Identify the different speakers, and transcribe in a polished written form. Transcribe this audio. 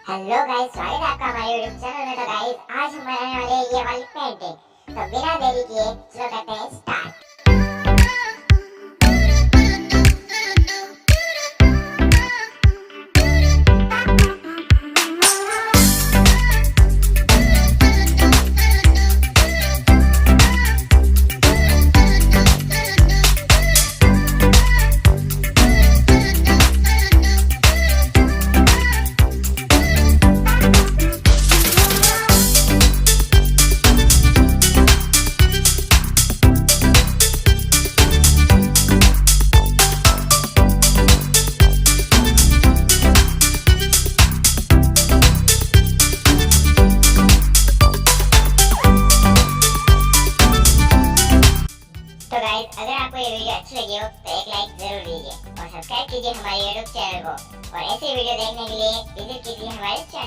Speaker 1: Hello guys, स्वागत है आपका हमारे यूट्यूब चैनल में। तो गाइस आज हम बनाने वाले हैं ये वाली पेंटिंग। तो बिना देरी किए चलो करते हैं स्टार्ट। तो गाइस अगर आपको ये वीडियो अच्छी लगी हो तो एक लाइक जरूर दीजिए और सब्सक्राइब कीजिए हमारे यूट्यूब चैनल को। और ऐसे वीडियो देखने के लिए विजिट कीजिए हमारे चैनल।